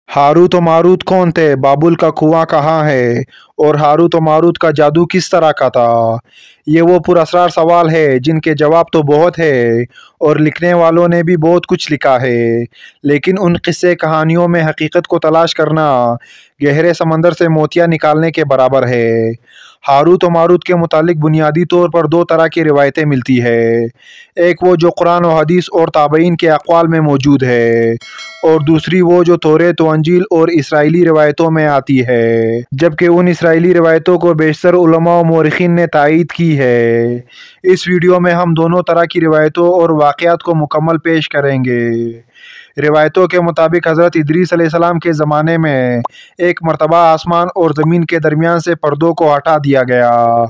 Harut और Marut कौन थे? बाबुल का कुआं कहाँ है? और हारूत और मारूत का जादू किस तरह का था? ये वो पुरअसरार सवाल है जिनके जवाब तो बहुत है और लिखने वालों ने भी बहुत कुछ लिखा है, लेकिन उन किस्से कहानियों में हकीकत को तलाश करना गहरे समंदर से मोतियां निकालने के बराबर है। हारूत और मारूत के मुतालिक बुनियादी तौर पर दो तरह की रिवायतें मिलती है। एक वो जो कुरान और हदीस और ताबईन के अक़वाल में मौजूद है, और दूसरी वो जो तौरेत व अंजील और इसराइली रिवायतों में आती है, जबकि उन इसराइली रिवायतों को बेशतर उलमा व मौरिखीन ने तायीद की है। इस वीडियो में हम दोनों तरह की रिवायतों और वाक़यात को मुकम्मल पेश करेंगे। रिवायतों के मुताबिक हज़रत इदरीस अलैहिस्सलाम के ज़माने में एक मरतबा आसमान और ज़मीन के दरमियान से पर्दों को हटा दिया गया,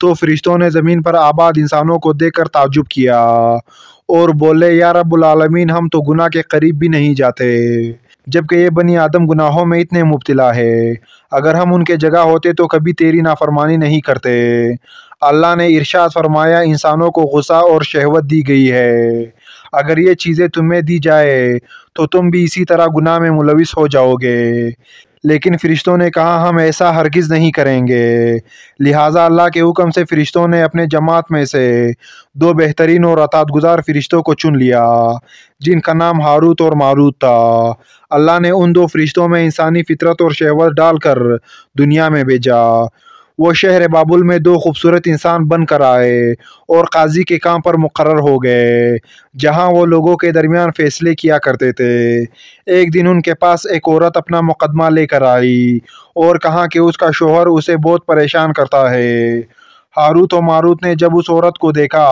तो फरिश्तों ने ज़मीन पर आबाद इंसानों को देखकर ताज्जुब किया और बोले, या रब्बुल आलमीन, हम तो गुनाह के करीब भी नहीं जाते, जबकि ये बनी आदम गुनाहों में इतने मुब्तला है। अगर हम उनके जगह होते तो कभी तेरी नाफरमानी नहीं करते। अल्लाह ने इरशाद फरमाया, इंसानों को गुस्सा और शहवत दी गई है, अगर ये चीज़ें तुम्हें दी जाए तो तुम भी इसी तरह गुनाह में मुलविस हो जाओगे। लेकिन फ़रिश्तों ने कहा, हम ऐसा हरगिज़ नहीं करेंगे। लिहाजा अल्लाह के हुक्म से फ़रिश्तों ने अपने जमात में से दो बेहतरीन और अताअतगुज़ार फ़रिश्तों को चुन लिया, जिनका नाम हारूत और मारूत था। अल्लाह ने उन दो फ़रिश्तों में इंसानी फ़ितरत और शहवत डालकर दुनिया में भेजा। वो शहर बाबुल में दो खूबसूरत इंसान बन कर आए और काजी के काम पर मुकर्रर हो गए, जहाँ वो लोगों के दरमियान फ़ैसले किया करते थे। एक दिन उनके पास एक औरत अपना मुकदमा लेकर आई और कहा कि उसका शौहर उसे बहुत परेशान करता है। हारूत और मारूत ने जब उस औरत को देखा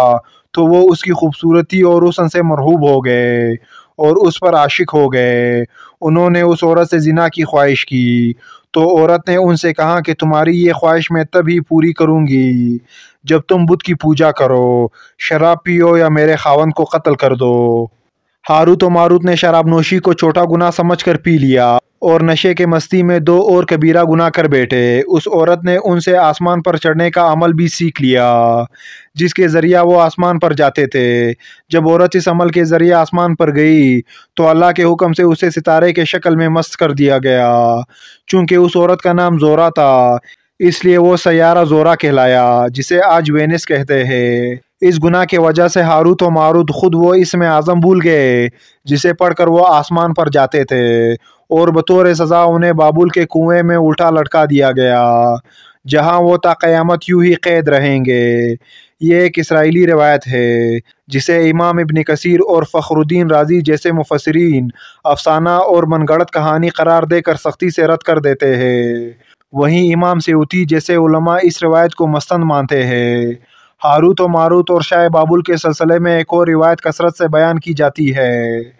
तो वो उसकी खूबसूरती और हुस्न से मरहूब हो गए और उस पर आशिक हो गए। उन्होंने उस औरत से ज़िना की ख्वाहिश की, तो औरत ने उनसे कहा कि तुम्हारी ये ख्वाहिश मैं तब ही पूरी करूँगी जब तुम बुत की पूजा करो, शराब पियो या मेरे खावंद को कत्ल कर दो। हारूत और मारूत ने शराबनोशी को छोटा गुनाह समझकर पी लिया और नशे के मस्ती में दो और कबीरा गुनाह कर बैठे। उस औरत ने उनसे आसमान पर चढ़ने का अमल भी सीख लिया, जिसके ज़रिया वो आसमान पर जाते थे। जब औरत इस अमल के ज़रिए आसमान पर गई तो अल्लाह के हुक्म से उसे सितारे के शक्ल में मस्त कर दिया गया। चूँकि उस औरत का नाम ज़ोरा था, इसलिए वो सैयारा ज़ोरा कहलाया, जिसे आज वेनिस कहते हैं। इस गुनाह की वजह से हारूत और मारूत खुद वो इसमें आज़म भूल गए जिसे पढ़कर वो आसमान पर जाते थे, और बतौर सज़ा उन्हें बाबुल के कुएं में उल्टा लटका दिया गया, जहां वो ता क़यामत यूं ही कैद रहेंगे। ये एक इसराइली रिवायत है, जिसे इमाम इब्न कसीर और फ़खरुद्दीन राज़ी जैसे मुफस्सिरीन अफसाना और मनगढ़ंत कहानी करार देकर सख्ती से रद्द कर देते हैं। वहीं इमाम सयूती जैसे उलमा इस रिवायत को मस्तंद मानते हैं। हारूत और मारूत और शाह बाबुल के सिलसिले में एक और रिवायत कसरत से बयान की जाती है,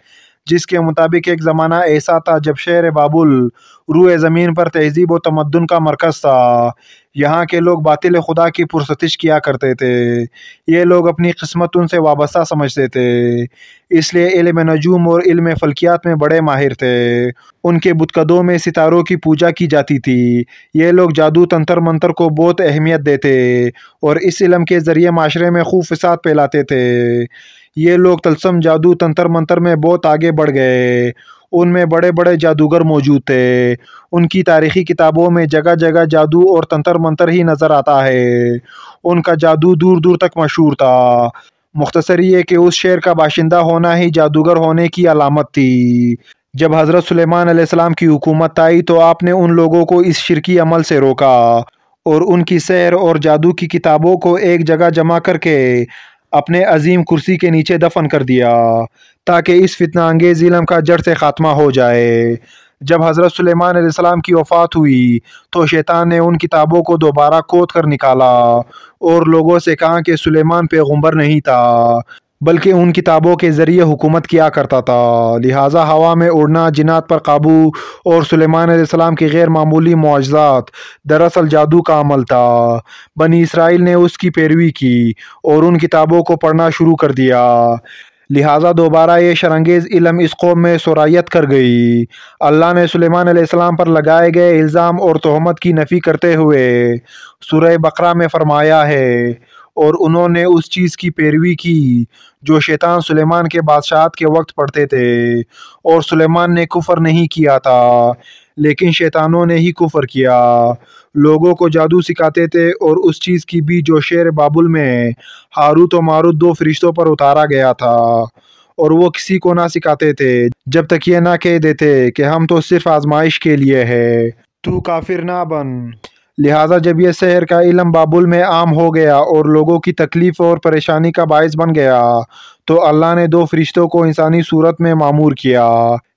जिसके मुताबिक एक ज़माना ऐसा था जब शहर बाबुल रूए ज़मीन पर तहज़ीब व तमद्दुन का मरकज़ था। यहाँ के लोग बातिल खुदा की पुरसतिश किया करते थे। ये लोग अपनी किस्मत उनसे वाबस्ता समझते थे, इसलिए इल्म नजूम और इल्म फ़ल्कियात में बड़े माहिर थे। उनके बुतकदों में सितारों की पूजा की जाती थी। ये लोग जादू तंत्र मंत्र को बहुत अहमियत देते और इस इल्म के ज़रिए माशरे में खूब फ़साद फैलाते थे। ये लोग तलस्म जादू तंत्र मंत्र में बहुत आगे बढ़ गए। उनमें बड़े बड़े जादूगर मौजूद थे। उनकी तारीख़ी किताबों में जगह जगह जादू और तंत्र मंत्र ही नज़र आता है। उनका जादू दूर दूर तक मशहूर था। मुख्तसर ये कि उस शहर का बाशिंदा होना ही जादूगर होने की अलामत थी। जब हज़रत सुलेमान अलैहिस्सलाम की हुकूमत आई तो आपने उन लोगों को इस शिरकी अमल से रोका और उनकी सैर और जादू की किताबों को एक जगह जमा करके अपने अजीम कुर्सी के नीचे दफन कर दिया, ताकि इस फितना अंगेज़ इल्म का जड़ से ख़ात्मा हो जाए। जब हज़रत सुलेमान अलैहिस्सलाम की वफ़ात हुई तो शैतान ने उन किताबों को दोबारा खोद कर निकाला और लोगों से कहा कि सुलेमान पैगंबर नहीं था, बल्कि उन किताबों के ज़रिए हुकूमत किया करता था। लिहाजा हवा में उड़ना, जिन्नात पर काबू और सुलेमान अलैहिस्सलाम की गैर मामूली मुआज़ात दरअसल जादू का अमल था। बनी इसराइल ने उसकी पैरवी की और उन किताबों को पढ़ना शुरू कर दिया। लिहाजा दोबारा ये शरंगेज़ इल्म इस कौम में सुरायत कर गई। अल्लाह ने सुलेमान अलैहिस्सलाम पर लगाए गए इल्ज़ाम और तोहमत की नफ़ी करते हुए सूरह बकरा में फरमाया है, और उन्होंने उस चीज़ की पैरवी की جو شیطان سلیمان کے بادشاہت کے وقت پڑھتے تھے، اور سلیمان نے کفر نہیں کیا تھا لیکن شیطانوں نے ہی کفر کیا۔ لوگوں کو جادو سکھاتے تھے اور اس چیز کی بھی جو شہر بابل میں ہاروت و ماروت 2 فرشتوں پر اتارا گیا تھا، اور وہ کسی کو نہ سکھاتے تھے جب تک یہ نہ کہہ دیتے کہ ہم تو صرف آزمائش کے لیے ہے، تو کافر نہ بن۔ لہٰذا جب یہ سحر کا علم بابل میں عام ہو گیا اور لوگوں کی تکلیف اور پریشانی کا باعث بن گیا، تو اللہ نے 2 فرشتوں کو انسانی صورت میں مامور کیا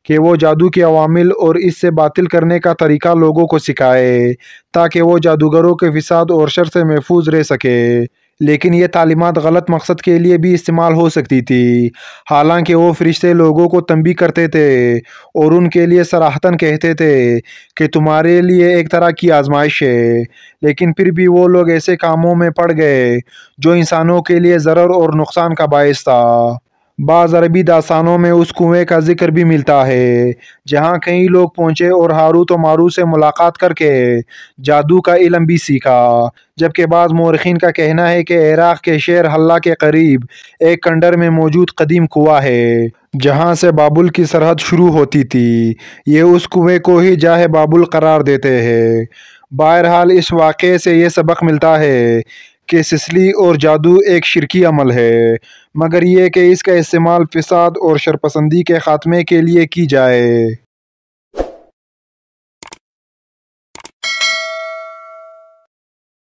کہ وہ جادو کے عوامل اور اس سے باطل کرنے کا طریقہ لوگوں کو سکھائے، تاکہ وہ جادوگروں کے فساد اور شر سے محفوظ رہ سکے۔ لیکن یہ تعلیمات غلط مقصد کے لیے بھی استعمال ہو سکتی تھی۔ حالانکہ وہ فرشتے لوگوں کو تنبیہ کرتے تھے اور ان کے لیے صراحتاً کہتے تھے کہ تمہارے لیے ایک طرح کی آزمائش ہے، لیکن پھر بھی وہ لوگ ایسے کاموں میں پڑ گئے جو انسانوں کے لیے ضرر اور نقصان کا باعث تھا۔ بعض عربی داستانوں میں اس کنویں کا ذکر بھی ملتا ہے جہاں کئی لوگ پہنچے اور ہاروت و ماروت سے ملاقات کر کے جادو کا علم بھی سیکھا، جبکہ بعض مورخین کا کہنا ہے کہ عراق کے شہر حلہ کے قریب ایک کنڈر میں موجود قدیم کنواں ہے جہاں سے بابل کی سرحد شروع ہوتی تھی۔ یہ اس کنویں کو ہی جاہ بابل قرار دیتے ہیں۔ بہرحال اس واقعے سے یہ سبق ملتا ہے کہ سسلی اور جادو ایک شرکی عمل ہے، مگر یہ کہ اس کا استعمال فساد اور شرپسندی کے خاتمے کے لیے کی جائے۔